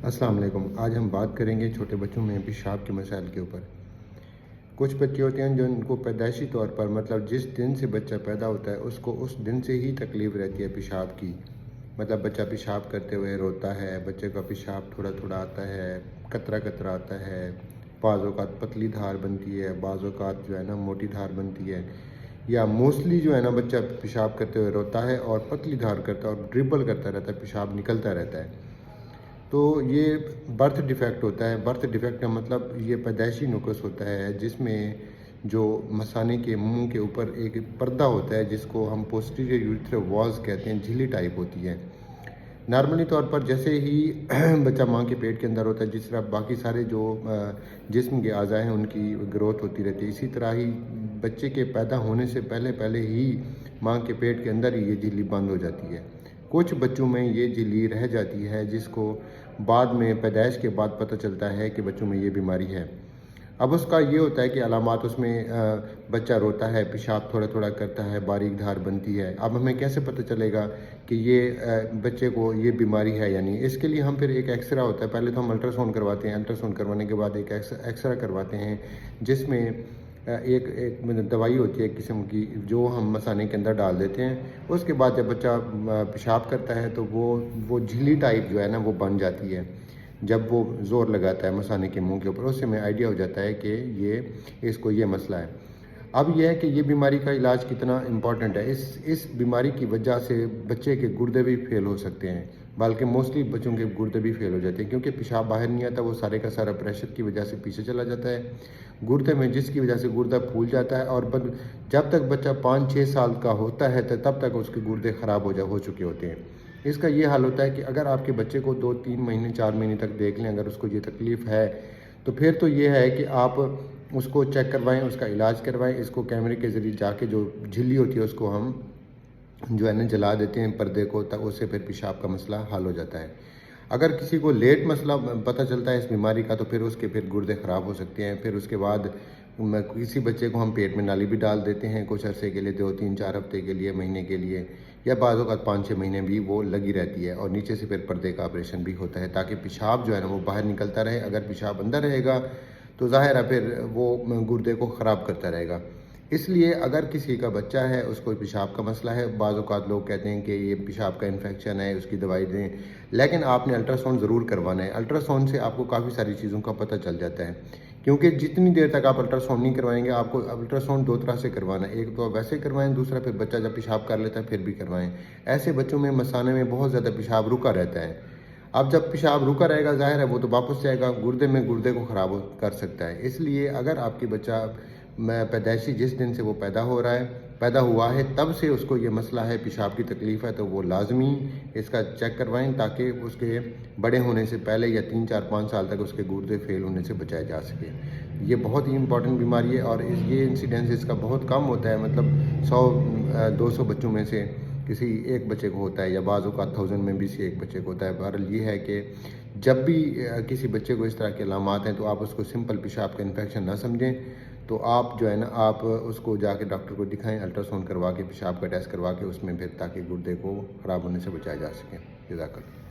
अस्सलाम वालेकुम। आज हम बात करेंगे छोटे बच्चों में पेशाब के मसाइल के ऊपर। कुछ बच्चे होते हैं जो उनको पैदाइशी तौर पर मतलब जिस दिन से बच्चा पैदा होता है उसको उस दिन से ही तकलीफ़ रहती है पेशाब की। मतलब बच्चा पेशाब करते हुए रोता है, बच्चे का पेशाब थोड़ा थोड़ा आता है, कतरा कतरा आता है, बाज़ औक़ात पतली धार बनती है, बाज़ औक़ात जो है ना मोटी धार बनती है, या मोस्टली जो है ना बच्चा पेशाब करते हुए रोता है और पतली धार करता है और ड्रिबल करता रहता है, पेशाब निकलता रहता है। तो ये बर्थ डिफेक्ट होता है। बर्थ डिफेक्ट का मतलब ये पैदाइशी नुक़्स होता है जिसमें जो मसाने के मुंह के ऊपर एक पर्दा होता है जिसको हम पोस्टीरियर यूरेथ्रल वॉल्स कहते हैं, झिल्ली टाइप होती है। नॉर्मली तौर पर जैसे ही बच्चा माँ के पेट के अंदर होता है, जिस तरह बाकी सारे जो जिस्म के अज़ा हैं उनकी ग्रोथ होती रहती है, इसी तरह ही बच्चे के पैदा होने से पहले पहले ही माँ के पेट के अंदर ही ये झिल्ली बंद हो जाती है। कुछ बच्चों में ये झिल्ली रह जाती है जिसको बाद में पैदाइश के बाद पता चलता है कि बच्चों में ये बीमारी है। अब उसका ये होता है कि अलामात उसमें बच्चा रोता है, पेशाब थोड़ा थोड़ा करता है, बारीक धार बनती है। अब हमें कैसे पता चलेगा कि ये बच्चे को ये बीमारी है या नहीं? इसके लिए हम फिर एक एक्सरा होता है, पहले तो हम अल्ट्रासाउंड करवाते हैं, अल्ट्रासाउंड करवाने के बाद एक एक्सरा करवाते हैं जिसमें एक मतलब दवाई होती है एक किस्म की जो हम मसाने के अंदर डाल देते हैं। उसके बाद जब बच्चा पेशाब करता है तो वो झिल्ली टाइप जो है ना वो बन जाती है। जब वो ज़ोर लगाता है मसाने के मुंह के ऊपर, उससे हमें आइडिया हो जाता है कि इसको ये मसला है। अब यह है कि ये बीमारी का इलाज कितना इम्पॉर्टेंट है। इस बीमारी की वजह से बच्चे के गुर्दे भी फेल हो सकते हैं, बल्कि मोस्टली बच्चों के गुर्दे भी फेल हो जाते हैं क्योंकि पेशाब बाहर नहीं आता, वो सारे का सारा प्रेशर की वजह से पीछे चला जाता है गुर्दे में, जिसकी वजह से गुर्दा फूल जाता है। और जब तक बच्चा 5-6 साल का होता है तो तब तक उसके गुर्दे ख़राब हो चुके होते हैं। इसका ये हाल होता है कि अगर आपके बच्चे को 2-3 महीने 4 महीने तक देख लें, अगर उसको ये तकलीफ़ है तो फिर तो ये है कि आप उसको चेक करवाएं, उसका इलाज करवाएं। इसको कैमरे के ज़रिए जाके जो झिल्ली होती है उसको हम जो है ना जला देते हैं पर्दे को, तब उससे फिर पेशाब का मसला हल हो जाता है। अगर किसी को लेट मसला पता चलता है इस बीमारी का तो फिर उसके गुर्दे ख़राब हो सकते हैं। फिर उसके बाद किसी बच्चे को हम पेट में नाली भी डाल देते हैं कुछ अरसे के लिए, 2-3-4 हफ्ते के लिए, महीने के लिए, या बाज़ औक़ात 5-6 महीने भी वो लगी रहती है। और नीचे से फिर पर्दे का ऑपरेशन भी होता है ताकि पेशाब जो है ना वो बाहर निकलता रहे। अगर पेशाब अंदर रहेगा तो ज़ाहिर है फिर वो गुर्दे को ख़राब करता रहेगा। इसलिए अगर किसी का बच्चा है, उसको पेशाब का मसला है, बाज़ औक़ात लोग कहते हैं कि ये पेशाब का इन्फेक्शन है, उसकी दवाई दें, लेकिन आपने अल्ट्रासाउंड ज़रूर करवाना है। अल्ट्रासाउंड से आपको काफ़ी सारी चीज़ों का पता चल जाता है, क्योंकि जितनी देर तक आप अल्ट्रासाउंड नहीं करवाएंगे, आपको अल्ट्रासाउंड 2 तरह से करवाना है। एक तो आप वैसे करवाएं, दूसरा फिर बच्चा जब पेशाब कर लेता है फिर भी करवाएं। ऐसे बच्चों में मसाने में बहुत ज़्यादा पेशाब रुका रहता है। अब जब पेशाब रुका रहेगा ज़ाहिर है वो तो वापस जाएगा गुर्दे में, गुर्दे को ख़राब कर सकता है। इसलिए अगर आपकी बच्चा पैदाइशी जिस दिन से वो पैदा हुआ है तब से उसको ये मसला है, पेशाब की तकलीफ़ है, तो वो लाजमी इसका चेक करवाएं ताकि उसके बड़े होने से पहले या 3-4-5 साल तक उसके गुर्दे फेल होने से बचाया जा सके। ये बहुत ही इंपॉर्टेंट बीमारी है और ये इंसिडेंस इसका बहुत कम होता है। मतलब 100-200 बच्चों में से किसी एक बच्चे को होता है, या बाज़ औक़ात 1000 में भी से एक बच्चे को होता है। बहरहाल ये है कि जब भी किसी बच्चे को इस तरह के अलामात हैं तो आप उसको सिंपल पेशाब का इन्फेक्शन ना समझें, तो आप जो है ना आप उसको जाके डॉक्टर को दिखाएं, अल्ट्रासाउंड करवा के, पेशाब का टेस्ट करवा के उसमें फिर, ताकि गुर्दे को ख़राब होने से बचाया जा सके। जज़ाकल्लाह।